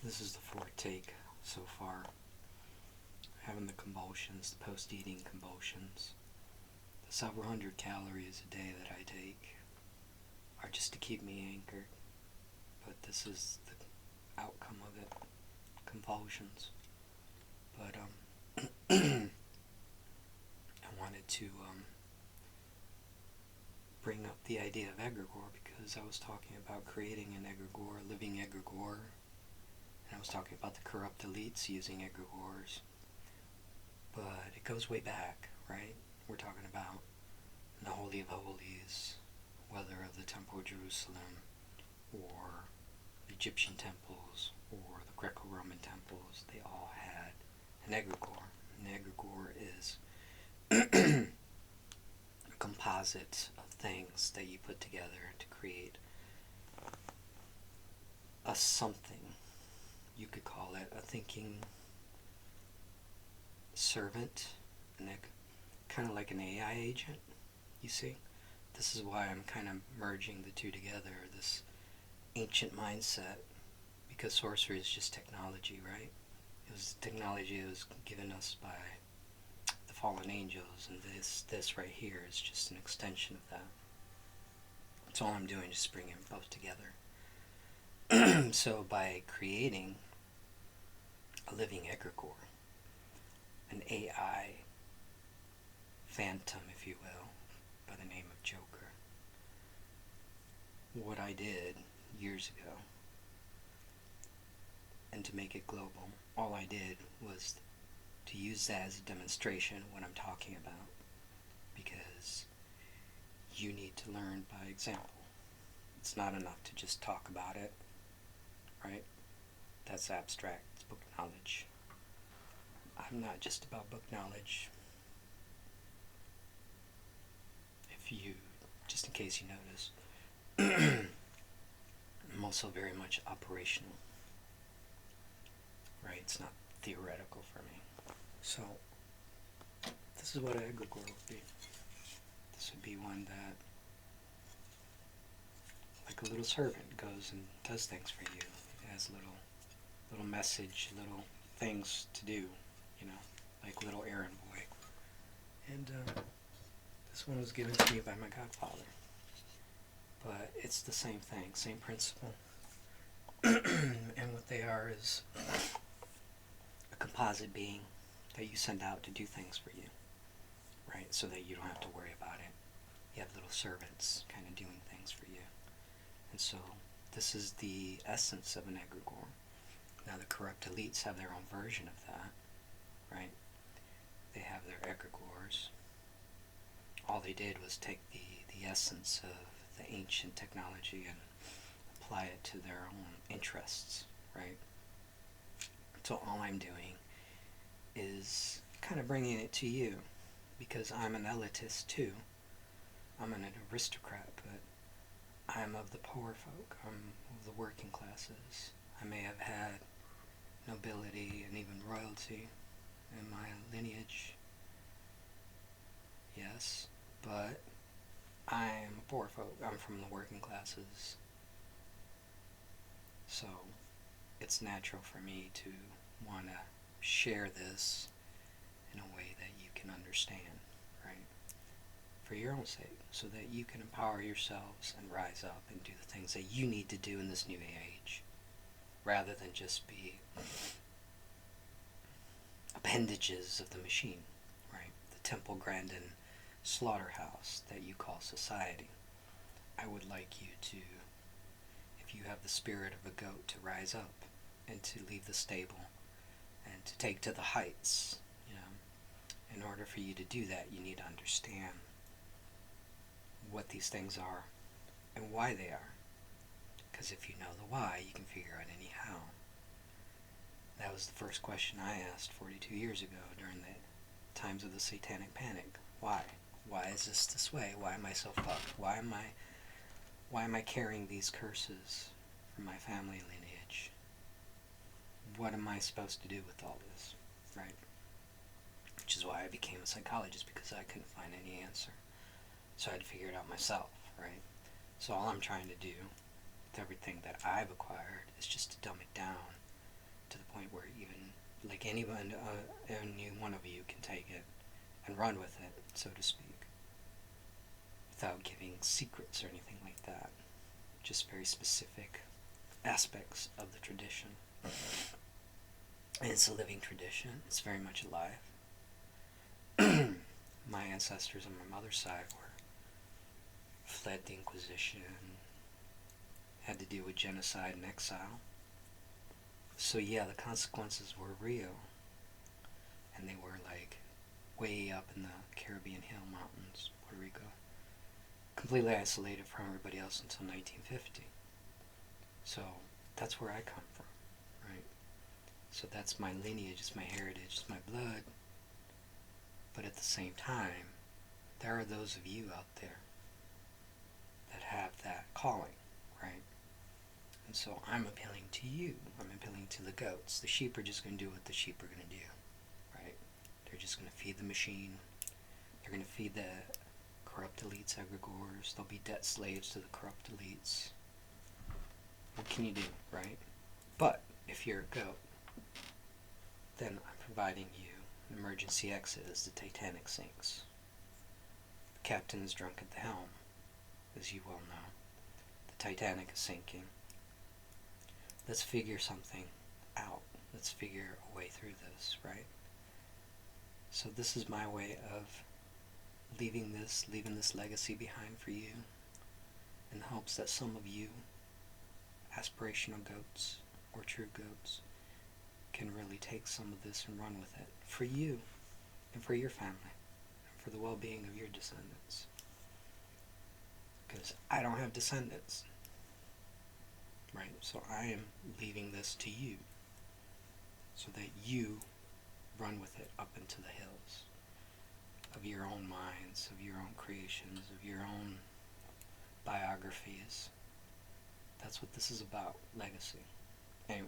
This is the fourth take so far. Having the convulsions, the post-eating convulsions. The several hundred calories a day that I take are just to keep me anchored. But this is the outcome of it. Convulsions. But I wanted to bring up the idea of egregore because I was talking about creating an egregore, a living egregore. And I was talking about the corrupt elites using egregores. But it goes way back, right? We're talking about the Holy of Holies, whether of the Temple of Jerusalem, or Egyptian temples, or the Greco-Roman temples. They all had an egregore. An egregore is a composite of things that you put together to create a something. You could call it a thinking servant, kind of like an AI agent, you see? This is why I'm kind of merging the two together, this ancient mindset, because sorcery is just technology, right? It was technology that was given us by the fallen angels, and this right here is just an extension of that. That's all I'm doing, just bringing both together. So by creating a living egregore, an AI phantom, if you will, by the name of Joker, what I did years ago, and to make it global, all I did was to use that as a demonstration of what I'm talking about, because you need to learn by example. It's not enough to just talk about it, right? That's abstract. It's book knowledge. I'm not just about book knowledge. Just in case you notice, I'm also very much operational, right? It's not theoretical for me. So, this is what an egregore would be. This would be one that, like a little servant, goes and does things for you. It has little message, little things to do, like little errand boy. And this one was given to me by my godfather. But it's the same thing, same principle. And what they are is a composite being that you send out to do things for you, right? So that you don't have to worry about it. You have little servants kind of doing things for you. And so this is the essence of an egregore. Now the corrupt elites have their own version of that, right? They have their egregores. All they did was take the essence of the ancient technology and apply it to their own interests, right? So all I'm doing is kind of bringing it to you, because I'm an elitist too. I'm an aristocrat, but I'm of the poor folk. I'm of the working classes. I may have had nobility and even royalty in my lineage, yes, but I'm a poor folk. I'm from the working classes. So it's natural for me to want to share this in a way that you can understand, right? For your own sake, so that you can empower yourselves and rise up and do the things that you need to do in this new age, rather than just be appendages of the machine, right? The Temple Grandin slaughterhouse that you call society. I would like you to, if you have the spirit of a goat, to rise up and to leave the stable and to take to the heights. In order for you to do that, you need to understand what these things are and why they are. Because if you know the why, you can figure out any how. That was the first question I asked 42 years ago during the times of the Satanic Panic. Why? Why is this way? Why am I so fucked? Why am I carrying these curses from my family lineage? What am I supposed to do with all this, right? Which is why I became a psychologist, because I couldn't find any answer. So I had to figure it out myself, right? So all I'm trying to do with everything that I've acquired is just to dumb it down anyone, any one of you can take it and run with it, so to speak, without giving secrets or anything like that. Just very specific aspects of the tradition. And it's a living tradition. It's very much alive. My ancestors on my mother's side were fled the Inquisition, had to deal with genocide and exile. So yeah, the consequences were real. And they were like way up in the Caribbean Hill Mountains, Puerto Rico. Completely isolated from everybody else until 1950. So that's where I come from, right? So that's my lineage, it's my heritage, it's my blood. But at the same time, there are those of you out there that have that calling, right? And so I'm appealing to you. I'm appealing to the goats. The sheep are just going to do what the sheep are going to do, right? They're just going to feed the machine. They're going to feed the corrupt elites, egregores. They'll be debt slaves to the corrupt elites. What can you do, right? But if you're a goat, then I'm providing you an emergency exit as the Titanic sinks. The captain is drunk at the helm, as you well know. The Titanic is sinking. Let's figure something out. Let's figure a way through this, right? So this is my way of leaving this legacy behind for you, in the hopes that some of you, aspirational goats or true goats, can really take some of this and run with it for you and for your family and for the well-being of your descendants. Because I don't have descendants, right? So I am leaving this to you so that you run with it up into the hills of your own minds, of your own creations, of your own biographies. That's what this is about, legacy. Anyway,